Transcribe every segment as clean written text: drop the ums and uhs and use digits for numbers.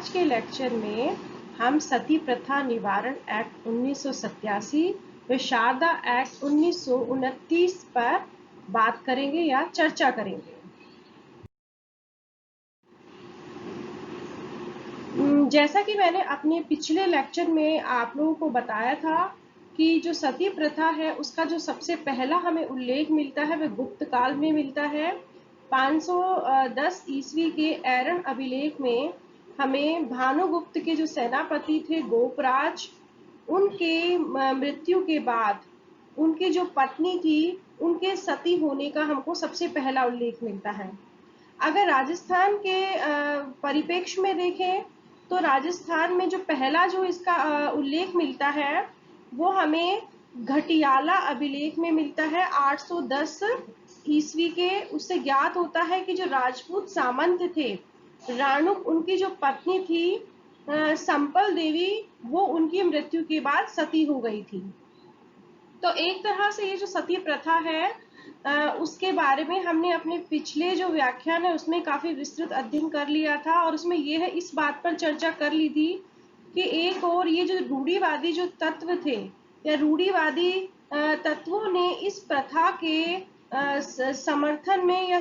आज के लेक्चर में हम सती प्रथा निवारण एक्ट 1987 व शारदा एक्ट 1929 पर बात करेंगे या चर्चा करेंगे। जैसा कि मैंने अपने पिछले लेक्चर में आप लोगों को बताया था कि जो सती प्रथा है उसका जो सबसे पहला हमें उल्लेख मिलता है वह गुप्त काल में मिलता है। 510 ईस्वी के एरन अभिलेख में हमें भानुगुप्त के जो सेनापति थे गोपराज, उनके मृत्यु के बाद उनकी जो पत्नी थी उनके सती होने का हमको सबसे पहला उल्लेख मिलता है। अगर राजस्थान के परिप्रेक्ष्य में देखें तो राजस्थान में जो पहला जो इसका उल्लेख मिलता है वो हमें घटियाला अभिलेख में मिलता है 810 ईस्वी के। उससे ज्ञात होता है कि जो राजपूत सामंत थे राणुक, उनकी जो पत्नी थी संपल देवी, वो उनकी मृत्यु के बाद सती हो गई थी। तो एक तरह से ये जो सती प्रथा है उसके बारे में हमने अपने पिछले जो व्याख्यान है उसमें काफी विस्तृत अध्ययन कर लिया था और उसमें ये है इस बात पर चर्चा कर ली थी कि एक और ये जो रूढ़िवादी जो तत्व थे या रूढ़िवादी तत्वों ने इस प्रथा के समर्थन में या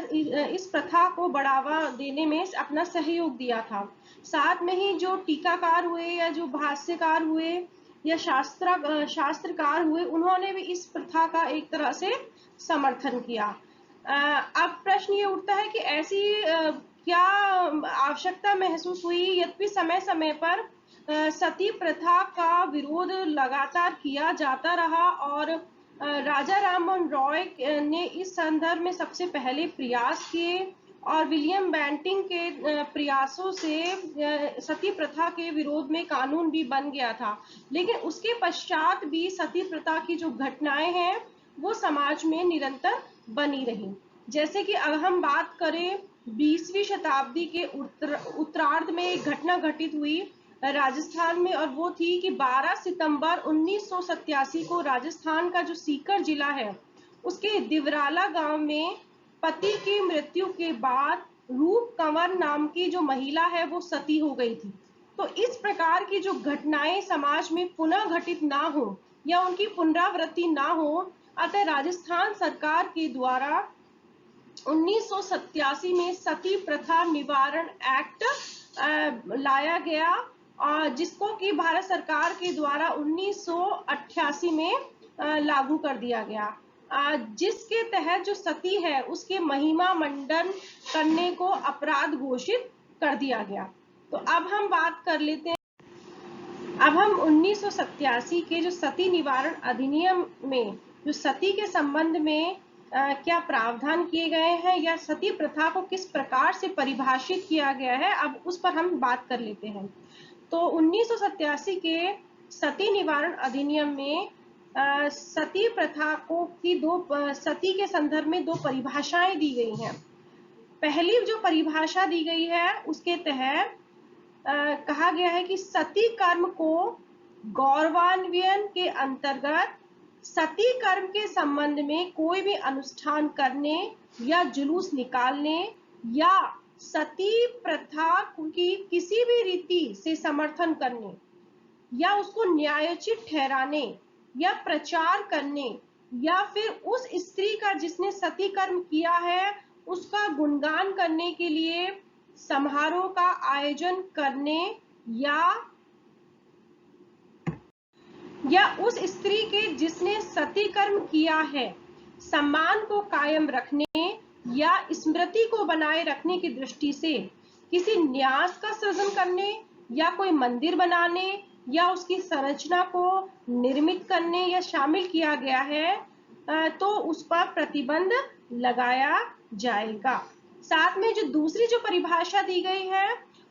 इस प्रथा को बढ़ावा देने में अपना सहयोग दिया था। साथ में ही जो टीकाकार हुए या जो भाष्यकार हुए या शास्त्रकार हुए, उन्होंने भी इस प्रथा का एक तरह से समर्थन किया। अब प्रश्न ये उठता है कि ऐसी क्या आवश्यकता महसूस हुई, यद्यपि समय समय पर सती प्रथा का विरोध लगातार किया जाता रहा और राजा राममोहन रॉय ने इस संदर्भ में सबसे पहले प्रयास किए और विलियम बेंटिंग के प्रयासों से सती प्रथा के विरोध में कानून भी बन गया था। लेकिन उसके पश्चात भी सती प्रथा की जो घटनाएं हैं वो समाज में निरंतर बनी रही। जैसे कि अगर हम बात करें 20वीं शताब्दी के उत्तरार्ध में एक घटना घटित हुई राजस्थान में, और वो थी कि 12 सितंबर 1987 को राजस्थान का जो सीकर जिला है उसके दिवराला गांव में पति की मृत्यु के बाद रूप कंवर नाम की जो महिला है वो सती हो गई थी। तो इस प्रकार की जो घटनाएं समाज में पुनः घटित ना हो या उनकी पुनरावृत्ति ना हो, अतः राजस्थान सरकार के द्वारा 1987 में सती प्रथा निवारण एक्ट लाया गया, जिसको कि भारत सरकार के द्वारा 1988 में लागू कर दिया गया, जिसके तहत जो सती है उसके महिमा मंडन करने को अपराध घोषित कर दिया गया। तो अब हम बात कर लेते हैं, अब हम 1987 के जो सती निवारण अधिनियम में जो सती के संबंध में क्या प्रावधान किए गए हैं या सती प्रथा को किस प्रकार से परिभाषित किया गया है, अब उस पर हम बात कर लेते हैं। तो 1987 के सती निवारण अधिनियम में सती प्रथा को की सती के संदर्भ में दो परिभाषाएं दी गई हैं। पहली जो परिभाषा दी गई है उसके तहत कहा गया है कि सती कर्म को गौरवान्वयन के अंतर्गत सती कर्म के संबंध में कोई भी अनुष्ठान करने या जुलूस निकालने या सती प्रथा की किसी भी रीति से समर्थन करने या उसको न्यायोचित ठहराने या प्रचार करने या फिर उस स्त्री का जिसने सती कर्म किया है उसका गुणगान करने के लिए समारोह का आयोजन करने या उस स्त्री के जिसने सती कर्म किया है सम्मान को कायम रखने या स्मृति को बनाए रखने की दृष्टि से किसी न्यास का सृजन करने या कोई मंदिर बनाने या उसकी संरचना को निर्मित करने या शामिल किया गया है तो उस पर प्रतिबंध लगाया जाएगा। साथ में जो दूसरी जो परिभाषा दी गई है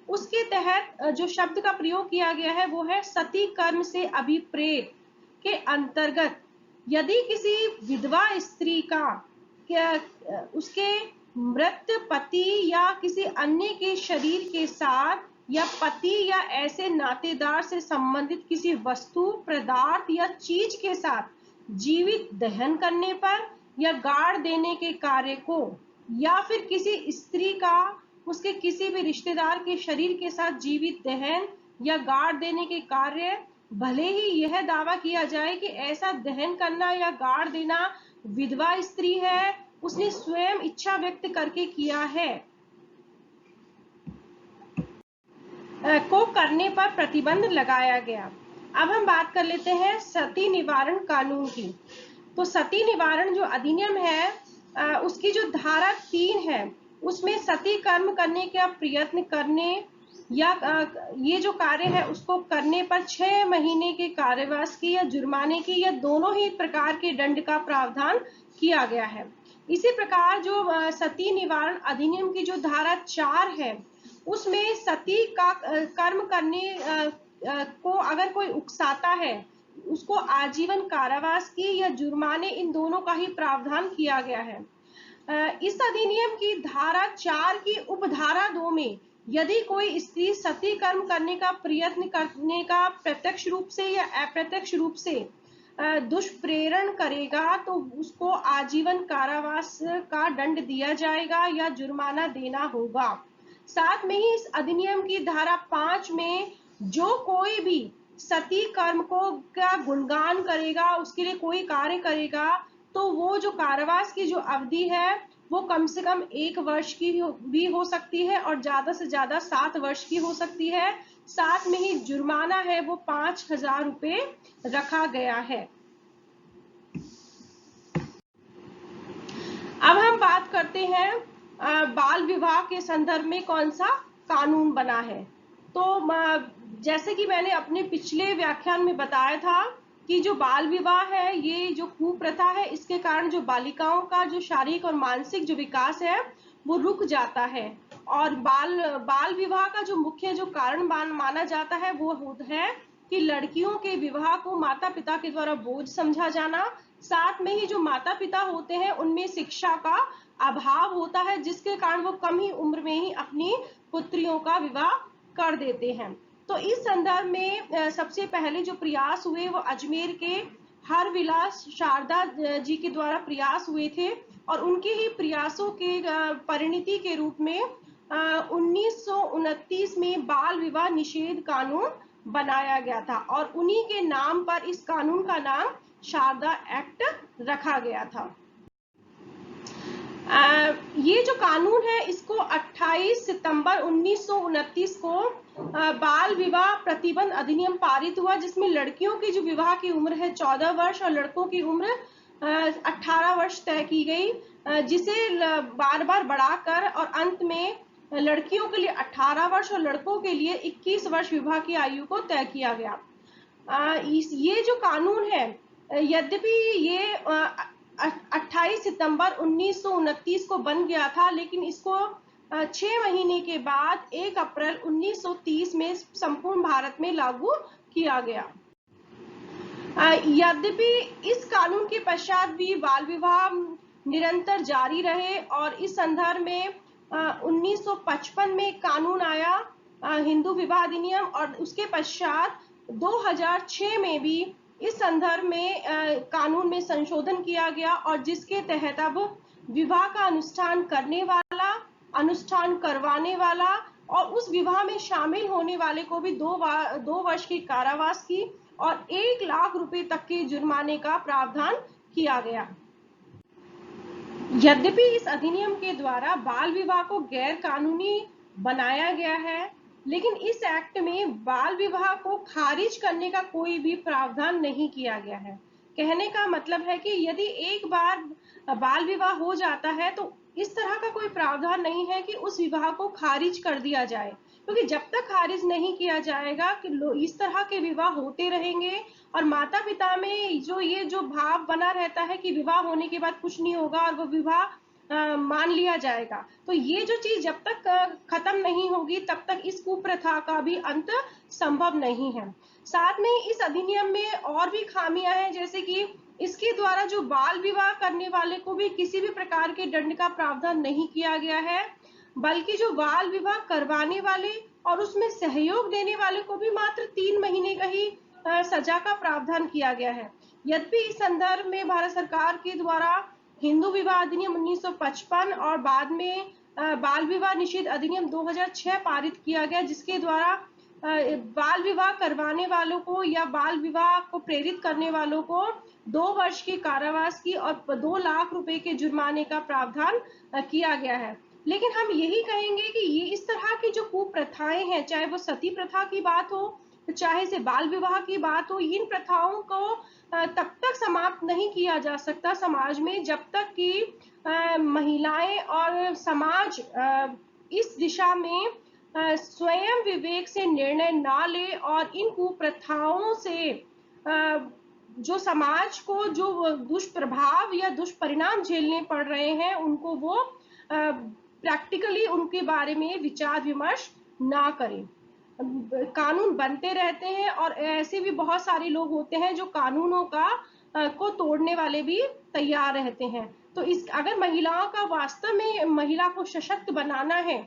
उसके तहत जो शब्द का प्रयोग किया गया है वो है सती कर्म से अभिप्रेत के अंतर्गत यदि किसी विधवा स्त्री का उसके मृत पति या किसी अन्य के शरीर के साथ या पति या ऐसे नातेदार से संबंधित किसी वस्तु पदार्थ या चीज के साथ जीवित दहन करने पर या गाड़ देने के कार्य को या फिर किसी स्त्री का उसके किसी भी रिश्तेदार के शरीर के साथ जीवित दहन या गाड़ देने के कार्य, भले ही यह दावा किया जाए कि ऐसा दहन करना या गाड़ देना विधवा स्त्री है, उसने स्वयं इच्छा व्यक्त करके किया है, को करने पर प्रतिबंध लगाया गया। अब हम बात कर लेते हैं सती निवारण कानून की। तो सती निवारण जो अधिनियम है, उसकी जो धारा 3 है, उसमें सती कर्म करने का प्रयत्न करने या ये जो कार्य है उसको करने पर 6 महीने के कारावास की या जुर्माने की या दोनों ही प्रकार के दंड का प्रावधान किया गया है। इसी प्रकार जो सती निवारण अधिनियम की जो धारा 4 है, उसमें सती का कर्म करने को अगर कोई उकसाता है, उसको आजीवन कारावास की या जुर्माने, इन दोनों का ही प्रावधान किया गया है। इस अधिनियम की धारा 4 की उपधारा 2 में यदि कोई स्त्री सती कर्म करने का प्रयत्न करने का प्रत्यक्ष रूप से या अप्रत्यक्ष रूप से दुष्प्रेरण करेगा तो उसको आजीवन कारावास का दंड दिया जाएगा या जुर्माना देना होगा। साथ में ही इस अधिनियम की धारा 5 में जो कोई भी सती कर्म को का गुणगान करेगा, उसके लिए कोई कार्य करेगा, तो वो जो कारावास की जो अवधि है वो कम से कम 1 वर्ष की भी हो सकती है और ज्यादा से ज्यादा 7 वर्ष की हो सकती है। साथ में ही जुर्माना है वो 5,000 रुपए रखा गया है। अब हम बात करते हैं बाल विवाह के संदर्भ में कौन सा कानून बना है। तो जैसे कि मैंने अपने पिछले व्याख्यान में बताया था कि जो बाल विवाह है, ये जो कुप्रथा है, इसके कारण जो बालिकाओं का जो शारीरिक और मानसिक जो विकास है वो रुक जाता है। और बाल विवाह का जो मुख्य जो कारण माना जाता है वो है कि लड़कियों के विवाह को माता पिता के द्वारा बोझ समझा जाना। साथ में ही जो माता पिता होते हैं उनमें शिक्षा का अभाव होता है, जिसके कारण वो कम ही उम्र में ही अपनी पुत्रियों का विवाह कर देते हैं। तो इस संदर्भ में सबसे पहले जो प्रयास हुए वो अजमेर के हरविलास शारदा जी के द्वारा प्रयास हुए थे और उनके ही प्रयासों के परिणति के रूप में 1929 में बाल विवाह निषेध कानून बनाया गया था और उन्हीं के नाम पर इस कानून का नाम शारदा एक्ट रखा गया था। ये जो कानून है इसको 28 सितंबर 1929 को बाल विवाह प्रतिबंध अधिनियम पारित हुआ, जिसमें लड़कियों की जो विवाह की उम्र है 14 वर्ष और लड़कों की उम्र 18 वर्ष तय की गई, जिसे बार बार बढ़ाकर और अंत में लड़कियों के लिए 18 वर्ष और लड़कों के लिए 21 वर्ष विवाह की आयु को तय किया गया। ये जो कानून है, यद्यपि ये 28 सितंबर 1929 को बन गया था, लेकिन इसको 6 महीने के बाद 1 अप्रैल 1930 में संपूर्ण भारत में लागू किया गया। यद्यपि इस कानून के पश्चात भी बाल विवाह निरंतर जारी रहे और इस संदर्भ में 1955 में कानून आया हिंदू विवाह अधिनियम और उसके पश्चात 2006 में भी इस संदर्भ में कानून में संशोधन किया गया और जिसके तहत अब विवाह का अनुष्ठान करने वाला, अनुष्ठान करवाने वाला और उस विवाह में शामिल होने वाले को भी 2 वर्ष की कारावास की और 1 लाख रुपए तक के जुर्माने का प्रावधान किया गया। यद्यपि इस अधिनियम के द्वारा बाल विवाह को गैर कानूनी बनाया गया है, लेकिन इस एक्ट में बाल विवाह को खारिज करने का कोई भी प्रावधान नहीं किया गया है। कहने का मतलब है कि यदि एक बार बाल विवाह हो जाता है तो इस तरह का कोई प्रावधान नहीं है कि उस विवाह को खारिज कर दिया जाए, क्योंकि जब तक खारिज नहीं किया जाएगा कि इस तरह के विवाह होते रहेंगे और माता पिता में ये जो भाव बना रहता है कि विवाह होने के बाद कुछ नहीं होगा और वो विवाह मान लिया जाएगा। तो ये जो चीज जब तक खत्म नहीं होगी तब तक इस कुप्रथा का भी अंत संभव नहीं है। साथ में इस अधिनियम में और भी खामियां हैं, जैसे कि इसके द्वारा जो बाल विवाह करने वाले को भी किसी भी प्रकार के दंड का प्रावधान नहीं किया गया है, बल्कि जो बाल विवाह करवाने वाले और उसमें सहयोग देने वाले को भी मात्र 3 महीने का ही सजा का प्रावधान किया गया है। यद्यपि इस संदर्भ में भारत सरकार के द्वारा हिंदू विवाह अधिनियम 1955 और बाद में बाल विवाह निषेध अधिनियम 2006 पारित किया गया, जिसके द्वारा बाल विवाह करवाने वालों को या बाल विवाह को प्रेरित करने वालों को 2 वर्ष की कारावास की और 2 लाख रुपए के जुर्माने का प्रावधान किया गया है। लेकिन हम यही कहेंगे कि ये इस तरह की जो कुप्रथाएं हैं, चाहे वो सती प्रथा की बात हो, चाहे से बाल विवाह की बात हो, इन प्रथाओं को तब तक समाप्त नहीं किया जा सकता समाज में जब तक कि महिलाएं और समाज इस दिशा में स्वयं विवेक से निर्णय ना ले और इन कुप्रथाओं से जो समाज को जो दुष्प्रभाव या दुष्परिणाम झेलने पड़ रहे हैं, उनको वो प्रैक्टिकली उनके बारे में विचार विमर्श ना करें। कानून बनते रहते हैं और ऐसे भी बहुत सारे लोग होते हैं जो कानूनों को तोड़ने वाले भी तैयार रहते हैं। तो इस अगर महिलाओं का वास्तव में महिला को सशक्त बनाना है,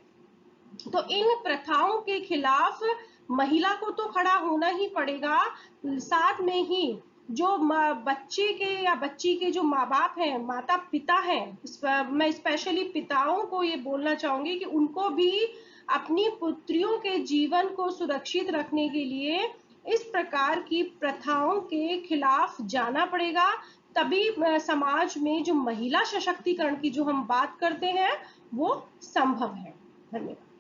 तो इन प्रथाओं के खिलाफ महिला को तो खड़ा होना ही पड़ेगा। साथ में ही जो बच्चे के या बच्ची के जो माँ बाप हैं, माता पिता हैं, मैं स्पेशली पिताओं को ये बोलना चाहूंगी कि उनको भी अपनी पुत्रियों के जीवन को सुरक्षित रखने के लिए इस प्रकार की प्रथाओं के खिलाफ जाना पड़ेगा। तभी समाज में जो महिला सशक्तिकरण की जो हम बात करते हैं वो संभव है। धन्यवाद।